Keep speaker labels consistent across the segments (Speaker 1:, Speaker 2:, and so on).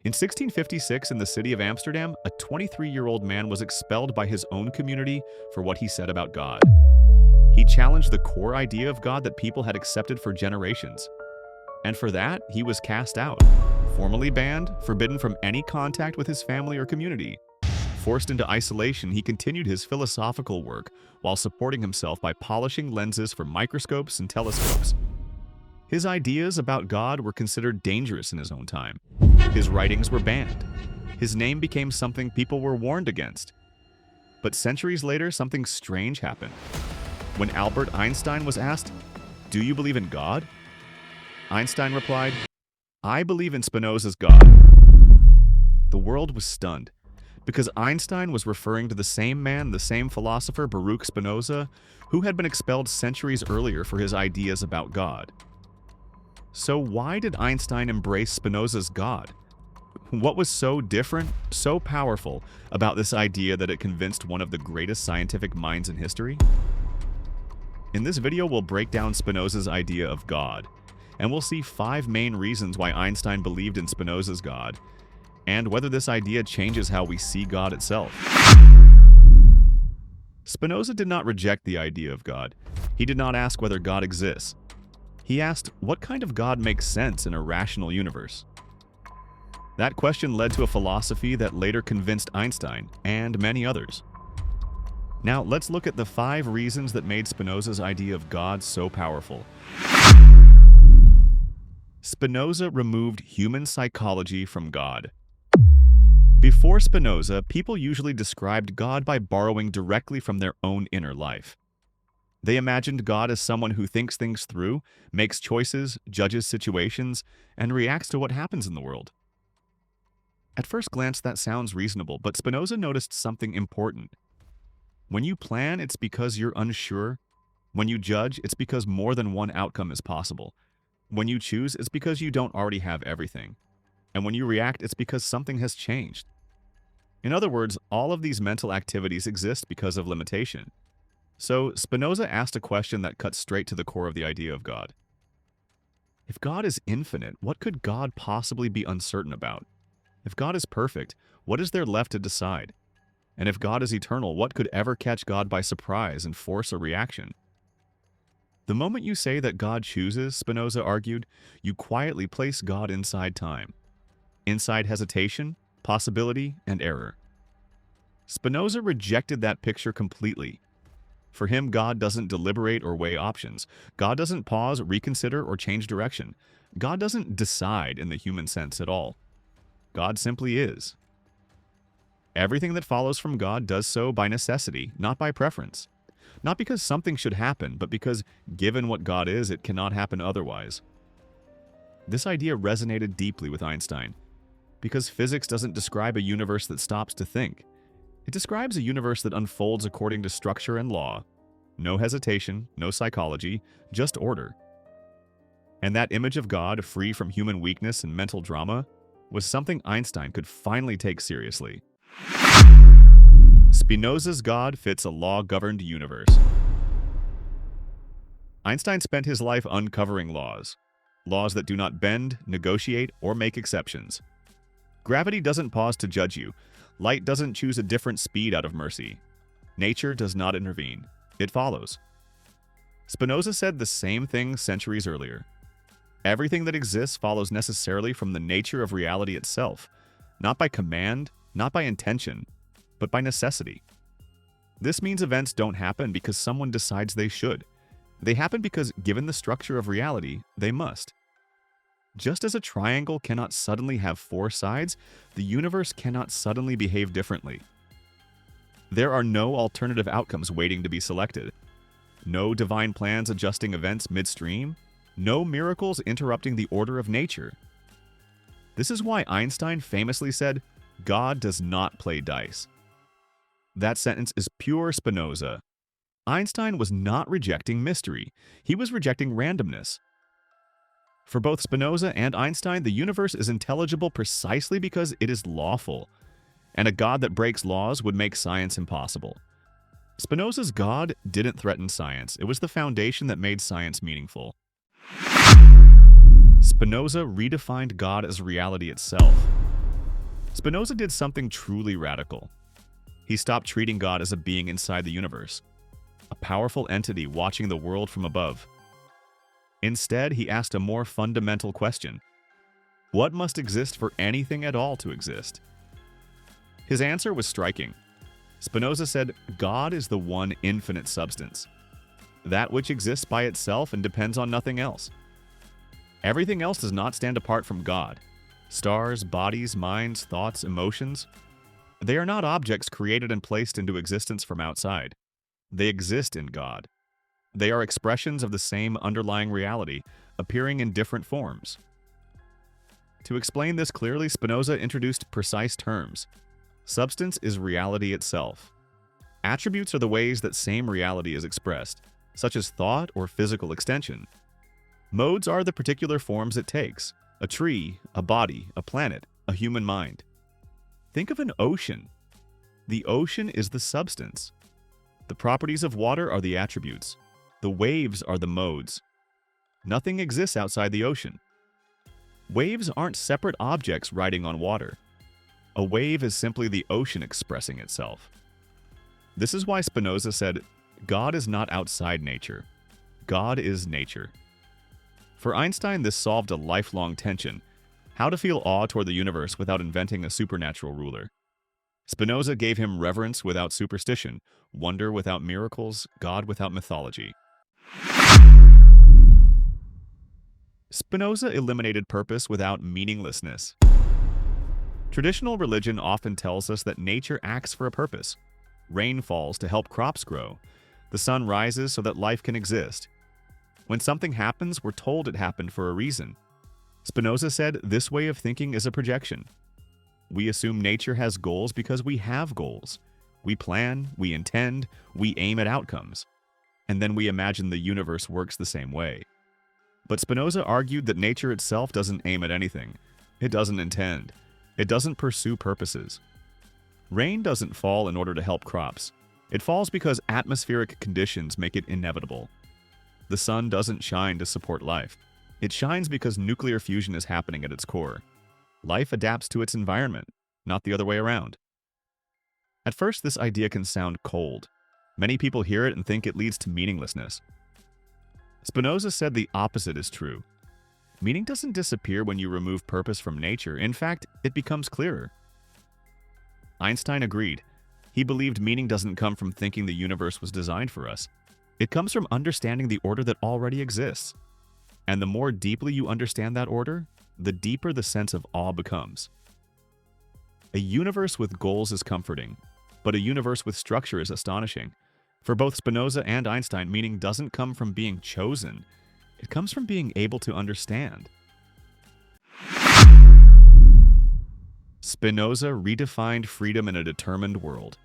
Speaker 1: In 1656, in the city of Amsterdam, a 23-year-old man was expelled by his own community for what he said about God. He challenged the core idea of God that people had accepted for generations. And for that, he was cast out, formally banned, forbidden from any contact with his family or community. Forced into isolation, he continued his philosophical work while supporting himself by polishing lenses for microscopes and telescopes. His ideas about God were considered dangerous in his own time. His writings were banned. His name became something people were warned against. But centuries later, something strange happened. When Albert Einstein was asked, "Do you believe in God?" Einstein replied, "I believe in Spinoza's God." The world was stunned, because Einstein was referring to the same man, the same philosopher, Baruch Spinoza, who had been expelled centuries earlier for his ideas about God. So why did Einstein embrace Spinoza's God? What was so different, so powerful about this idea that it convinced one of the greatest scientific minds in history? In this video, we'll break down Spinoza's idea of God, and we'll see 5 main reasons why Einstein believed in Spinoza's God, and whether this idea changes how we see God itself. Spinoza did not reject the idea of God. He did not ask whether God exists. He asked, what kind of God makes sense in a rational universe? That question led to a philosophy that later convinced Einstein and many others. Now, let's look at the 5 reasons that made Spinoza's idea of God so powerful. Spinoza removed human psychology from God. Before Spinoza, people usually described God by borrowing directly from their own inner life. They imagined God as someone who thinks things through, makes choices, judges situations, and reacts to what happens in the world. At first glance, that sounds reasonable, but Spinoza noticed something important. When you plan, it's because you're unsure. When you judge, it's because more than one outcome is possible. When you choose, it's because you don't already have everything. And when you react, it's because something has changed. In other words, all of these mental activities exist because of limitation. So, Spinoza asked a question that cuts straight to the core of the idea of God. If God is infinite, what could God possibly be uncertain about? If God is perfect, what is there left to decide? And if God is eternal, what could ever catch God by surprise and force a reaction? The moment you say that God chooses, Spinoza argued, you quietly place God inside time, inside hesitation, possibility, and error. Spinoza rejected that picture completely. For him, God doesn't deliberate or weigh options. God doesn't pause, reconsider, or change direction. God doesn't decide in the human sense at all. God simply is. Everything that follows from God does so by necessity, not by preference. Not because something should happen, but because, given what God is, it cannot happen otherwise. This idea resonated deeply with Einstein, because physics doesn't describe a universe that stops to think. It describes a universe that unfolds according to structure and law. No hesitation, no psychology, just order. And that image of God, free from human weakness and mental drama, was something Einstein could finally take seriously. Spinoza's God fits a law-governed universe. Einstein spent his life uncovering laws that do not bend, negotiate, or make exceptions. Gravity doesn't pause to judge you. Light doesn't choose a different speed out of mercy. Nature does not intervene. It follows. Spinoza said the same thing centuries earlier. Everything that exists follows necessarily from the nature of reality itself, not by command, not by intention, but by necessity. This means events don't happen because someone decides they should. They happen because, given the structure of reality, they must. Just as a triangle cannot suddenly have 4 sides, the universe cannot suddenly behave differently. There are no alternative outcomes waiting to be selected. No divine plans adjusting events midstream. No miracles interrupting the order of nature. This is why Einstein famously said, "God does not play dice." That sentence is pure Spinoza. Einstein was not rejecting mystery. He was rejecting randomness. For both Spinoza and Einstein, the universe is intelligible precisely because it is lawful, and a God that breaks laws would make science impossible. Spinoza's God didn't threaten science. It was the foundation that made science meaningful. Spinoza redefined God as reality itself. Spinoza did something truly radical. He stopped treating God as a being inside the universe, a powerful entity watching the world from above. Instead, he asked a more fundamental question: what must exist for anything at all to exist? His answer was striking. Spinoza said, God is the one infinite substance, that which exists by itself and depends on nothing else. Everything else does not stand apart from God. Stars, bodies, minds, thoughts, emotions, they are not objects created and placed into existence from outside. They exist in God. They are expressions of the same underlying reality, appearing in different forms. To explain this clearly, Spinoza introduced precise terms. Substance is reality itself. Attributes are the ways that same reality is expressed, such as thought or physical extension. Modes are the particular forms it takes: a tree, a body, a planet, a human mind. Think of an ocean. The ocean is the substance. The properties of water are the attributes. The waves are the modes. Nothing exists outside the ocean. Waves aren't separate objects riding on water. A wave is simply the ocean expressing itself. This is why Spinoza said, God is not outside nature. God is nature. For Einstein, this solved a lifelong tension: how to feel awe toward the universe without inventing a supernatural ruler. Spinoza gave him reverence without superstition, wonder without miracles, God without mythology. Spinoza eliminated purpose without meaninglessness. Traditional religion often tells us that nature acts for a purpose. Rain falls to help crops grow. The sun rises so that life can exist. When something happens, we're told it happened for a reason. Spinoza said this way of thinking is a projection. We assume nature has goals because we have goals. We plan, we intend, we aim at outcomes. And then we imagine the universe works the same way. But Spinoza argued that nature itself doesn't aim at anything. It doesn't intend. It doesn't pursue purposes. Rain doesn't fall in order to help crops. It falls because atmospheric conditions make it inevitable. The sun doesn't shine to support life. It shines because nuclear fusion is happening at its core. Life adapts to its environment, not the other way around. At first, this idea can sound cold. Many people hear it and think it leads to meaninglessness. Spinoza said the opposite is true. Meaning doesn't disappear when you remove purpose from nature. In fact, it becomes clearer. Einstein agreed. He believed meaning doesn't come from thinking the universe was designed for us. It comes from understanding the order that already exists. And the more deeply you understand that order, the deeper the sense of awe becomes. A universe with goals is comforting, but a universe with structure is astonishing. For both Spinoza and Einstein, meaning doesn't come from being chosen. It comes from being able to understand. Spinoza redefined freedom in a determined world.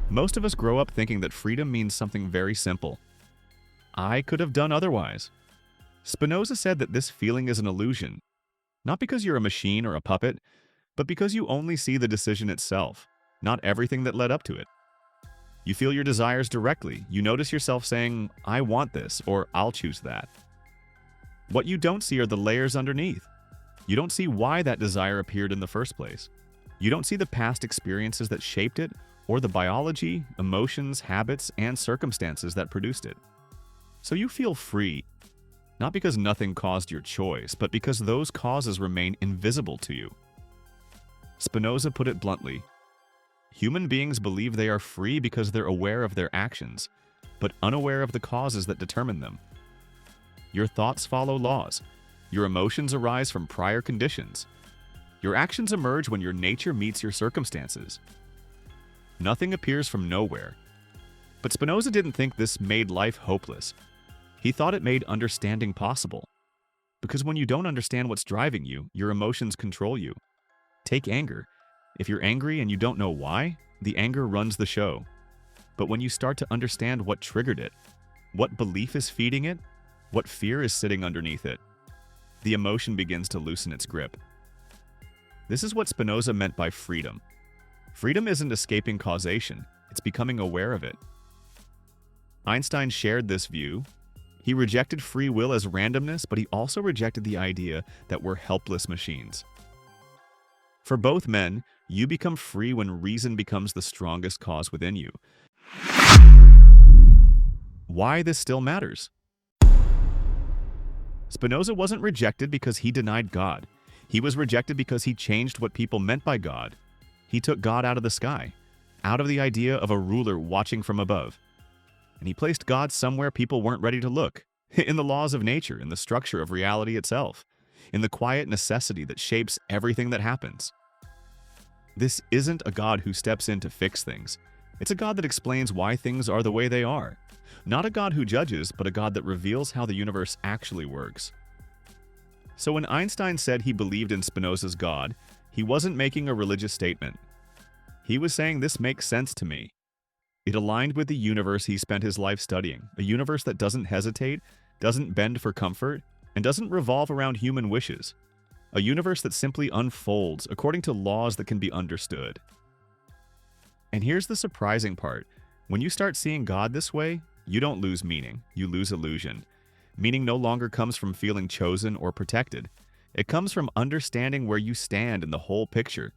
Speaker 1: Most of us grow up thinking that freedom means something very simple. I could have done otherwise. Spinoza said that this feeling is an illusion, not because you're a machine or a puppet, but because you only see the decision itself, not everything that led up to it. You feel your desires directly. You notice yourself saying, I want this, or I'll choose that. What you don't see are the layers underneath. You don't see why that desire appeared in the first place. You don't see the past experiences that shaped it, or the biology, emotions, habits, and circumstances that produced it. So you feel free, not because nothing caused your choice, but because those causes remain invisible to you. Spinoza put it bluntly: human beings believe they are free because they're aware of their actions, but unaware of the causes that determine them. Your thoughts follow laws. Your emotions arise from prior conditions. Your actions emerge when your nature meets your circumstances. Nothing appears from nowhere. But Spinoza didn't think this made life hopeless. He thought it made understanding possible. Because when you don't understand what's driving you, your emotions control you. Take anger. If you're angry and you don't know why, the anger runs the show. But when you start to understand what triggered it, what belief is feeding it, what fear is sitting underneath it, the emotion begins to loosen its grip. This is what Spinoza meant by freedom. Freedom isn't escaping causation, it's becoming aware of it. Einstein shared this view. He rejected free will as randomness, but he also rejected the idea that we're helpless machines. For both men, you become free when reason becomes the strongest cause within you. Why this still matters? Spinoza wasn't rejected because he denied God. He was rejected because he changed what people meant by God. He took God out of the sky, out of the idea of a ruler watching from above. And he placed God somewhere people weren't ready to look, in the laws of nature, in the structure of reality itself, in the quiet necessity that shapes everything that happens. This isn't a God who steps in to fix things. It's a God that explains why things are the way they are. Not a God who judges, but a God that reveals how the universe actually works. So when Einstein said he believed in Spinoza's God, he wasn't making a religious statement. He was saying, this makes sense to me. It aligned with the universe he spent his life studying, a universe that doesn't hesitate, doesn't bend for comfort, and doesn't revolve around human wishes. A universe that simply unfolds according to laws that can be understood. And here's the surprising part. When you start seeing God this way, you don't lose meaning, you lose illusion. Meaning no longer comes from feeling chosen or protected. It comes from understanding where you stand in the whole picture,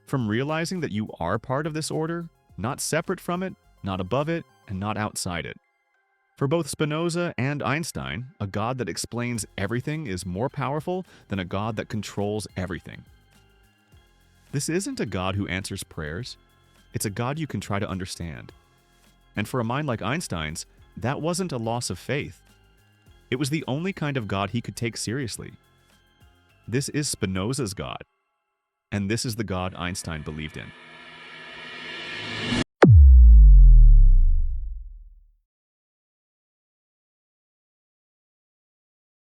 Speaker 1: from realizing that you are part of this order, not separate from it, not above it, and not outside it. For both Spinoza and Einstein, a God that explains everything is more powerful than a God that controls everything. This isn't a God who answers prayers. It's a God you can try to understand. And for a mind like Einstein's, that wasn't a loss of faith. It was the only kind of God he could take seriously. This is Spinoza's God, and this is the God Einstein believed in.